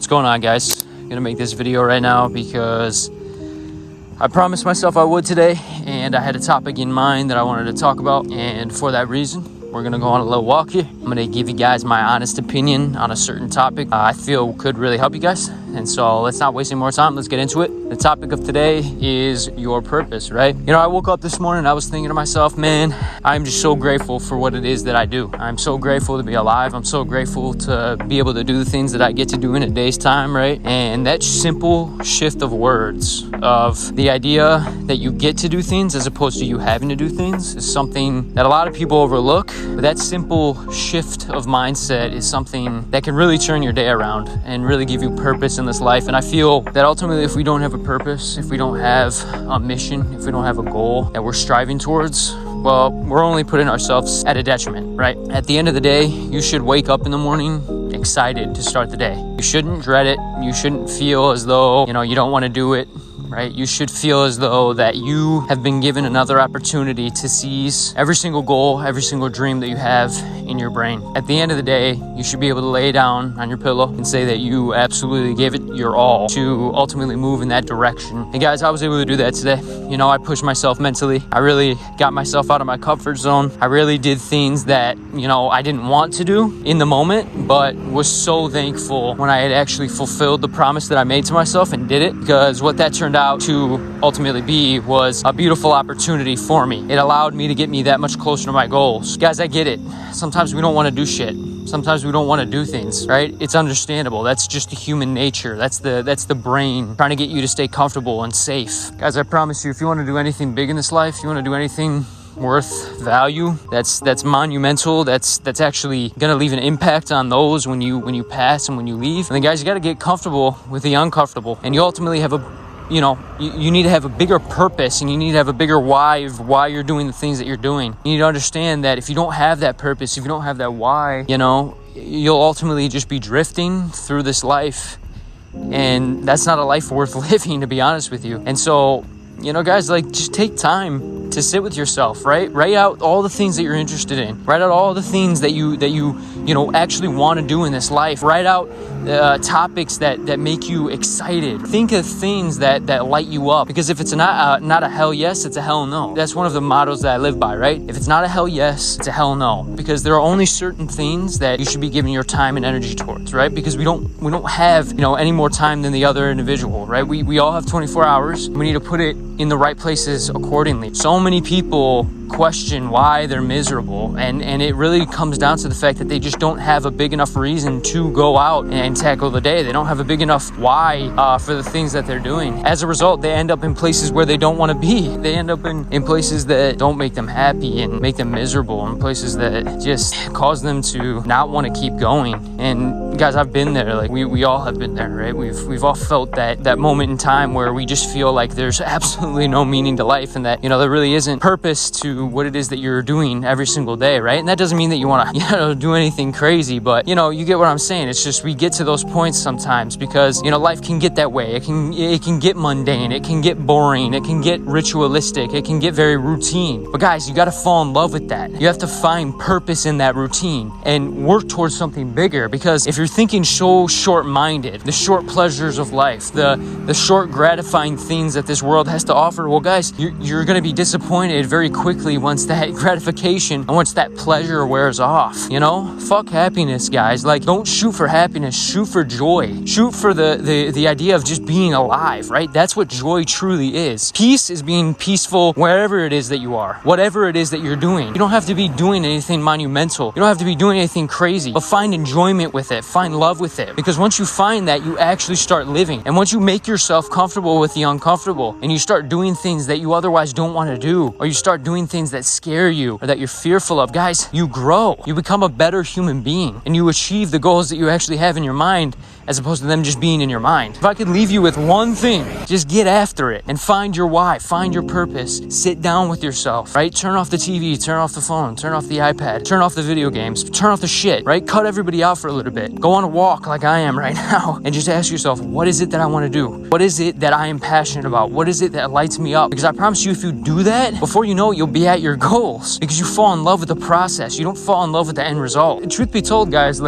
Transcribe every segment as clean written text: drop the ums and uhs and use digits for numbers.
What's going on, guys? I'm gonna make this video right now because I promised myself I would today, and I had a topic in mind that I wanted to talk about, and for that reason we're gonna go on a little walk here. I'm gonna give you guys my honest opinion on a certain topic I feel could really help you guys. And so let's not waste any more time, let's get into it. The topic of today is your purpose, right? You know, I woke up this morning, I was thinking to myself, man, I'm just so grateful for what it is that I do. I'm so grateful to be alive. I'm so grateful to be able to do the things that I get to do in a day's time, right? And that simple shift of words, of the idea that you get to do things as opposed to you having to do things, is something that a lot of people overlook. But that simple shift of mindset is something that can really turn your day around and really give you purpose in this life. And I feel that ultimately, if we don't have a purpose, if we don't have a mission, if we don't have a goal that we're striving towards, well, we're only putting ourselves at a detriment, right? At the end of the day, you should wake up in the morning excited to start the day. You shouldn't dread it. You shouldn't feel as though, you don't want to do it, right? You should feel as though that you have been given another opportunity to seize every single goal, every single dream that you have in your brain. At the end of the day, you should be able to lay down on your pillow and say that you absolutely gave it your all to ultimately move in that direction. And guys, I was able to do that today. I pushed myself mentally. I really got myself out of my comfort zone. I really did things that, I didn't want to do in the moment, but was so thankful when I had actually fulfilled the promise that I made to myself and did it, because what that turned out to ultimately be was a beautiful opportunity for me. It allowed me to get me that much closer to my goals. Guys, I get it. Sometimes we don't want to do shit. Sometimes we don't want to do things, right? It's understandable. That's just the human nature. That's the brain trying to get you to stay comfortable and safe. Guys, I promise you, if you want to do anything big in this life, you want to do anything worth value, that's monumental, that's actually gonna leave an impact on those when you pass and when you leave. And then, guys, you got to get comfortable with the uncomfortable, and you ultimately have you need to have a bigger purpose, and you need to have a bigger why of why you're doing the things that you're doing. You need to understand that if you don't have that purpose, if you don't have that why, you'll ultimately just be drifting through this life, and that's not a life worth living, to be honest with you. And so, guys, just take time to sit with yourself, right? Write out all the things that you're interested in. Write out all the things that you actually want to do in this life. Write out topics that make you excited. Think of things that light you up. Because if it's not a hell yes, it's a hell no. That's one of the mottos that I live by, right? If it's not a hell yes, it's a hell no. Because there are only certain things that you should be giving your time and energy towards, right? Because we don't have any more time than the other individual, right? We all have 24 hours. We need to put it in the right places accordingly. So many people question why they're miserable, and it really comes down to the fact that they just don't have a big enough reason to go out and tackle the day. They don't have a big enough why for the things that they're doing. As a result, they end up in places where they don't want to be. They end up in places that don't make them happy and make them miserable, and places that just cause them to not want to keep going. And guys, I've been there. We all have been there, right? We've all felt that moment in time where we just feel like there's absolutely no meaning to life, and that there really isn't purpose to what it is that you're doing every single day, right? And that doesn't mean that you want to do anything crazy, but you get what I'm saying. It's just we get to those points sometimes because life can get that way. It can get mundane, it can get boring, it can get ritualistic, it can get very routine. But guys, you got to fall in love with that. You have to find purpose in that routine and work towards something bigger, because if you're thinking so short-minded, the short pleasures of life, the short gratifying things that this world has to offer, well, guys, you're going to be disappointed very quickly once that gratification and once that pleasure wears off. Fuck happiness, guys. Don't shoot for happiness, shoot for joy. Shoot for the idea of just being alive, right? That's what joy truly is. Peace is being peaceful wherever it is that you are, whatever it is that you're doing. You don't have to be doing anything monumental. You don't have to be doing anything crazy, but find enjoyment with it, find love with it. Because once you find that, you actually start living. And once you make yourself comfortable with the uncomfortable, and you start doing things that you otherwise don't want to do, or you start doing things that scare you or that you're fearful of, guys, you grow. You become a better human being, and you achieve the goals that you actually have in your mind, as opposed to them just being in your mind. If I could leave you with one thing, just get after it and find your why, find your purpose. Sit down with yourself, right? Turn off the TV, turn off the phone, turn off the iPad, turn off the video games, turn off the shit, right? Cut everybody out for a little bit. Go on a walk like I am right now and just ask yourself, what is it that I want to do? What is it that I am passionate about? What is it that lights me up? Because I promise you, if you do that, before you know it, you'll be at your goals, because you fall in love with the process. You don't fall in love with the end result. And truth be told, guys,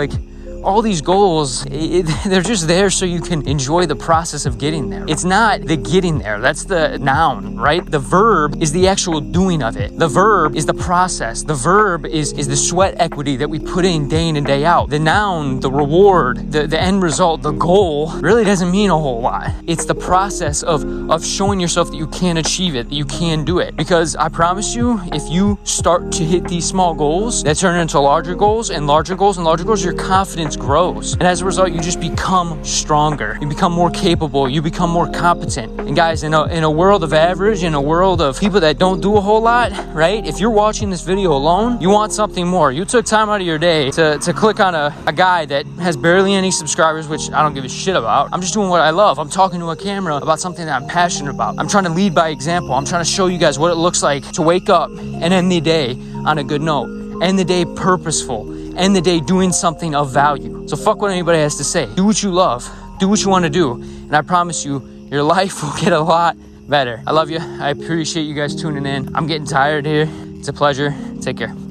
all these goals, they're just there so you can enjoy the process of getting there. It's not the getting there. That's the noun, right? The verb is the actual doing of it. The verb is the process. The verb is the sweat equity that we put in day in and day out. The noun, the reward, the end result, the goal really doesn't mean a whole lot. It's the process of showing yourself that you can achieve it, that you can do it. Because I promise you, if you start to hit these small goals that turn into larger goals and larger goals and larger goals, your confidence grows. And as a result, you just become stronger. You become more capable. You become more competent. And guys, in a world of average, in a world of people that don't do a whole lot, right? If you're watching this video alone, you want something more. You took time out of your day to click on a guy that has barely any subscribers, which I don't give a shit about. I'm just doing what I love. I'm talking to a camera about something that I'm passionate about. I'm trying to lead by example. I'm trying to show you guys what it looks like to wake up and end the day on a good note. End the day purposeful. End the day doing something of value. So fuck what anybody has to say. Do what you love. Do what you want to do. And I promise you, your life will get a lot better. I love you. I appreciate you guys tuning in. I'm getting tired here. It's a pleasure. Take care.